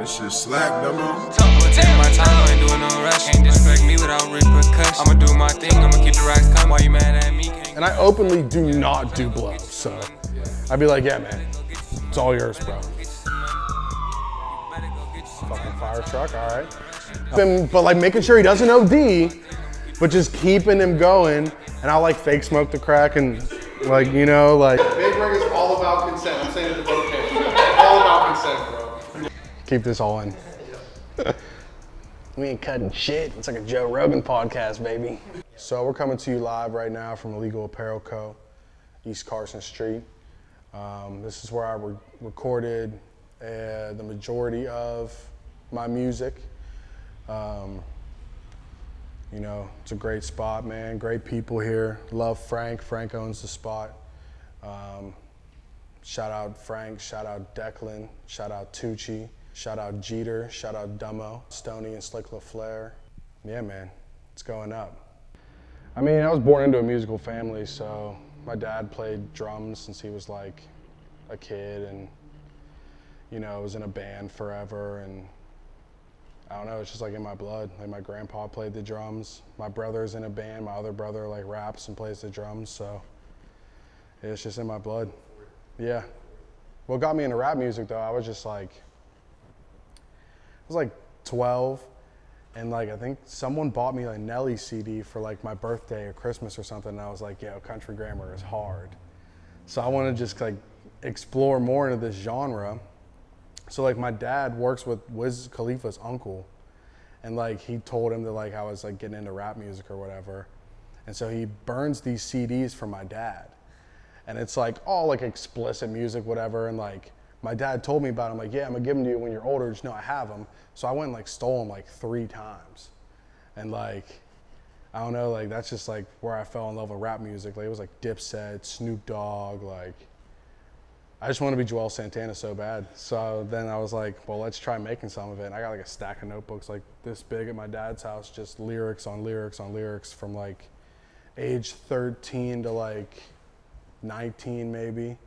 This shit slap, number. I'ma take my time, I ain't doing no rush. Can't disrespect me without repercussions. I'ma do my thing, I'ma keep the racks coming. Why you mad at me? And I openly do not do blows, so I'd be like, yeah, man, it's all yours, bro. Fucking fire truck, all right. But like making sure he doesn't OD, but just keeping him going. And I'll like fake smoke the crack and like, you know, like. Big rig is all about consent. I'm saying it to both camps. All about consent, bro. Keep this all in. We ain't cutting shit. It's like a Joe Rogan podcast, baby. So we're coming to you live right now from Illegal Apparel Co., East Carson Street. This is where I recorded the majority of my music. You know, it's a great spot, man. Great people here. Love Frank. Frank owns the spot. Shout out Frank. Shout out Declan. Shout out Tucci. Shout out Jeter. Shout out Dummo. Stoney and Slick LaFleur. Yeah, man. It's going up. I mean, I was born into a musical family, so my dad played drums since he was like a kid, and you know, was in a band forever, and I don't know, it's just like in my blood. Like my grandpa played the drums. My brother's in a band. My other brother like raps and plays the drums, so it's just in my blood. Yeah. What got me into rap music though, I was like 12, and like I think someone bought me like Nelly CD for like my birthday or Christmas or something, and I was like, yo, country grammar is hard. So I want to just like explore more into this genre. So like my dad works with Wiz Khalifa's uncle, and like he told him that like I was like getting into rap music or whatever, and so he burns these CDs for my dad, and it's like all like explicit music, whatever, and like my dad told me about it. I'm like, yeah, I'm gonna give them to you when you're older, just know I have them. So I went and like stole them like 3 times, and like I don't know, like that's just like where I fell in love with rap music. Like it was like Dipset, Snoop Dogg, like I just wanted to be Joel Santana so bad. So then I was like, well, let's try making some of it. And I got like a stack of notebooks like this big at my dad's house, just lyrics on lyrics on lyrics from like age 13 to like 19 maybe.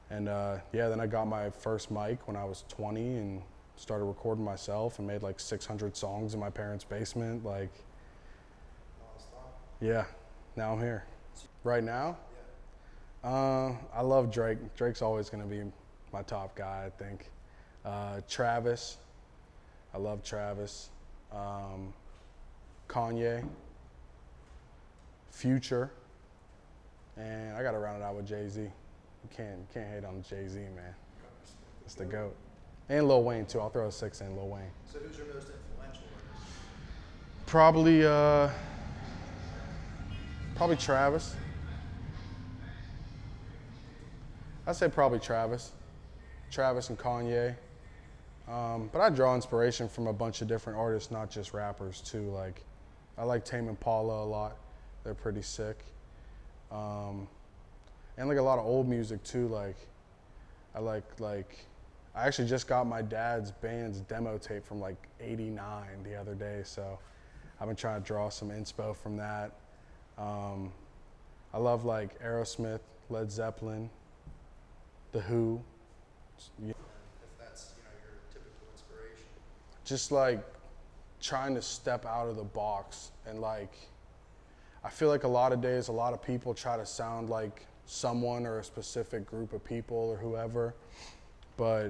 And yeah, then I got my first mic when I was 20 and started recording myself and made like 600 songs in my parents' basement. Like, yeah, now I'm here. Right now? I love Drake. Drake's always gonna be my top guy, I think. Travis, I love Travis. Kanye, Future, and I gotta round it out with Jay-Z. You can't hate on Jay-Z, man. It's the GOAT. And Lil Wayne too. I'll throw a 6 in Lil Wayne. So who's your most influential artist? Probably Travis. I'd say probably Travis and Kanye. But I draw inspiration from a bunch of different artists, not just rappers too. Like, I like Tame Impala a lot. They're pretty sick. And like a lot of old music too. Like, I actually just got my dad's band's demo tape from like '89 the other day. So I've been trying to draw some inspo from that. I love like Aerosmith, Led Zeppelin, The Who. If that's, you know, your typical inspiration. Just like trying to step out of the box, and like I feel like a lot of days a lot of people try to sound like someone or a specific group of people or whoever, but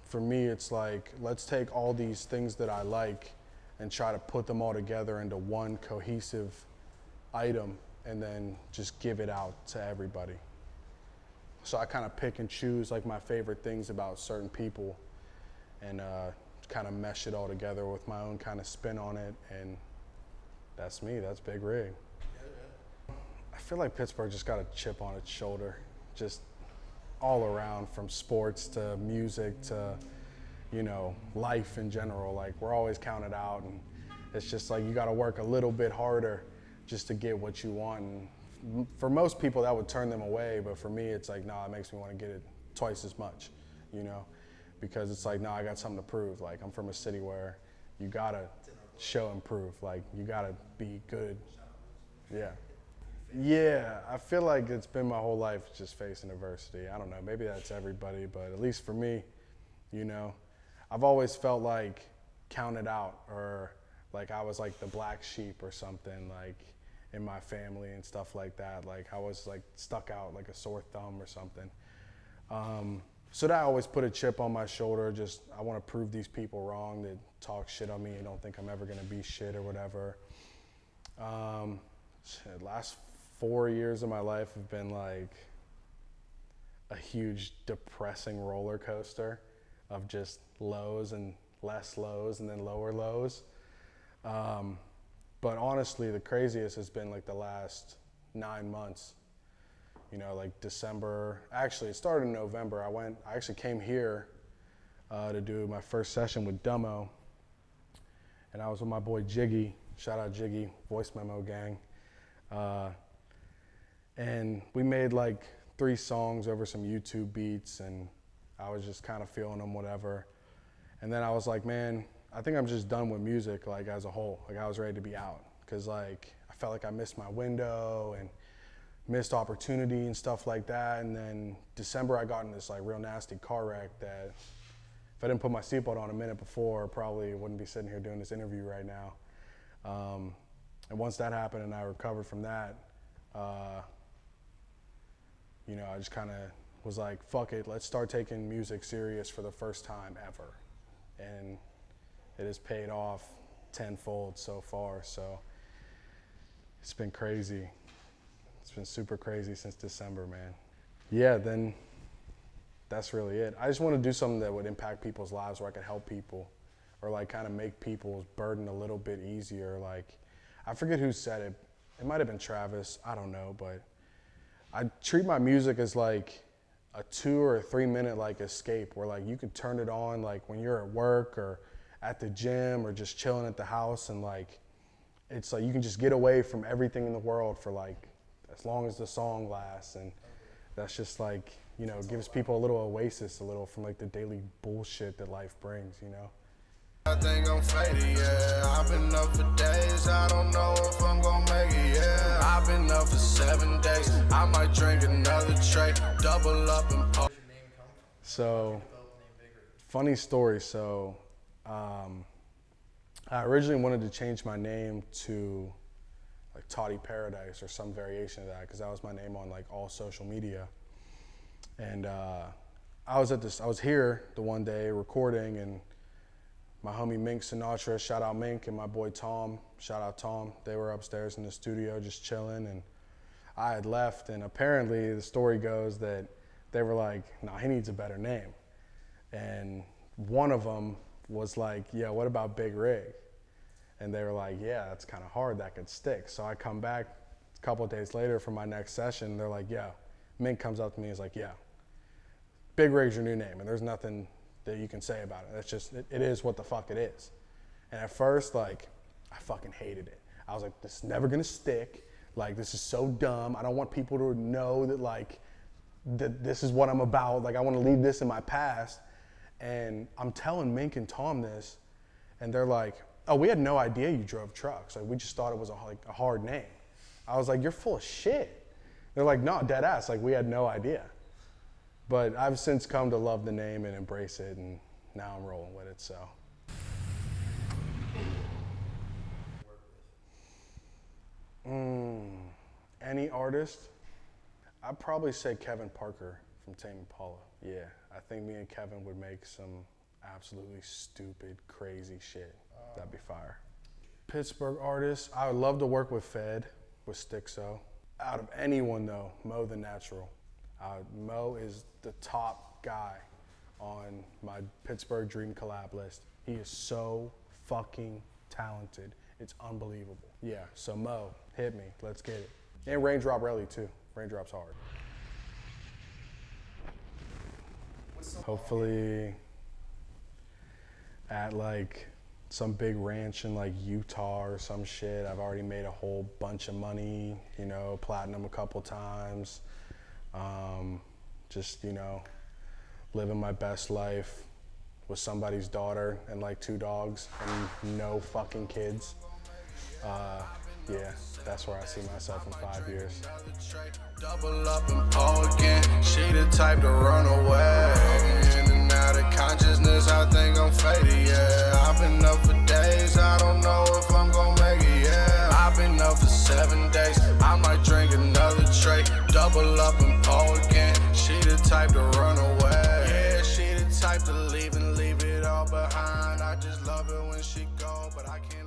for me it's like, let's take all these things that I like and try to put them all together into one cohesive item and then just give it out to everybody. So I kind of pick and choose like my favorite things about certain people and kind of mesh it all together with my own kind of spin on it, and that's me, that's Big Rig. I feel like Pittsburgh just got a chip on its shoulder, just all around, from sports to music to, you know, life in general. Like, we're always counted out, and it's just like you got to work a little bit harder just to get what you want. And for most people that would turn them away, but for me it's like, nah, it makes me want to get it twice as much, you know, because it's like, nah, I got something to prove. Like, I'm from a city where you gotta show and prove, like you gotta be good. Yeah, I feel like it's been my whole life just facing adversity. I don't know, maybe that's everybody, but at least for me, you know, I've always felt like counted out, or like I was like the black sheep or something, like in my family and stuff like that. Like I was like stuck out like a sore thumb or something. So that always put a chip on my shoulder. Just, I want to prove these people wrong that talk shit on me and don't think I'm ever going to be shit or whatever. Last 4 years of my life have been like a huge depressing roller coaster of just lows and less lows and then lower lows. But honestly, the craziest has been like the last 9 months. You know, like December, actually it started in November. I actually came here to do my first session with Dummo. And I was with my boy Jiggy, shout out Jiggy, Voice Memo Gang. And we made like 3 songs over some YouTube beats, and I was just kind of feeling them, whatever. And then I was like, man, I think I'm just done with music, like as a whole. Like I was ready to be out, cause like I felt like I missed my window and missed opportunity and stuff like that. And then December I got in this like real nasty car wreck that if I didn't put my seatbelt on a minute before, probably wouldn't be sitting here doing this interview right now. And once that happened and I recovered from that, you know, I just kind of was like, fuck it, let's start taking music serious for the first time ever. And it has paid off tenfold so far, so it's been crazy. It's been super crazy since December, man. Yeah, then that's really it. I just want to do something that would impact people's lives, where I could help people, or like kind of make people's burden a little bit easier. Like, I forget who said it. It might have been Travis, I don't know, but I treat my music as like a 2 or 3 minute like escape, where like you could turn it on like when you're at work or at the gym or just chilling at the house, and like it's like you can just get away from everything in the world for like as long as the song lasts. And that's just like, you know, gives people a little oasis, a little from like the daily bullshit that life brings, you know. I think I'm faded, yeah. I've been up for days, I don't know if I'm gonna make it, yeah. I've been up for 7 days, I might drink another tray, double up and pop. So, funny story, so I originally wanted to change my name to like Toddy Paradise or some variation of that, because that was my name on like all social media. And I was here the one day recording, and my homie Mink Sinatra, shout out Mink, and my boy Tom, shout out Tom, they were upstairs in the studio just chilling, and I had left, and apparently the story goes that they were like, nah, he needs a better name. And one of them was like, yeah, what about Big Rig? And they were like, yeah, that's kind of hard, that could stick. So I come back a couple of days later for my next session, they're like, yeah. Mink comes up to me and is like, yeah, Big Rig's your new name, and there's nothing that you can say about it. That's just, it is what the fuck it is. And at first, like, I fucking hated it. I was like, this is never gonna stick. Like, this is so dumb. I don't want people to know that, like, that this is what I'm about. Like, I wanna leave this in my past. And I'm telling Mink and Tom this, and they're like, oh, we had no idea you drove trucks. Like, we just thought it was a hard name. I was like, you're full of shit. They're like, no, dead ass, like, we had no idea. But I've since come to love the name and embrace it, and now I'm rolling with it, so. Any artist? I'd probably say Kevin Parker from Tame Impala. Yeah, I think me and Kevin would make some absolutely stupid, crazy shit. That'd be fire. Pittsburgh artists, I would love to work with Fed, with Stixo. Out of anyone though, Mo the Natural. Mo is the top guy on my Pittsburgh Dream Collab list. He is so fucking talented. It's unbelievable. Yeah, so Mo, hit me, let's get it. And Raindrop Relly too. Raindrop's hard. Hopefully at like some big ranch in like Utah or some shit. I've already made a whole bunch of money, you know, platinum a couple times. Just, you know, living my best life with somebody's daughter and like 2 dogs and no fucking kids. Yeah, that's where I see myself in 5 years. Double up and pull again. She the type to run away. In and out out of consciousness, I think I'm faded, yeah. I've been up for days, I don't know if I'm gon' make it, yeah. I've been up for 7 days, I might drink another tray, double up and pour again. She the type to run away, yeah, she the type to leave and leave it all behind. I just love it when she go, but I can't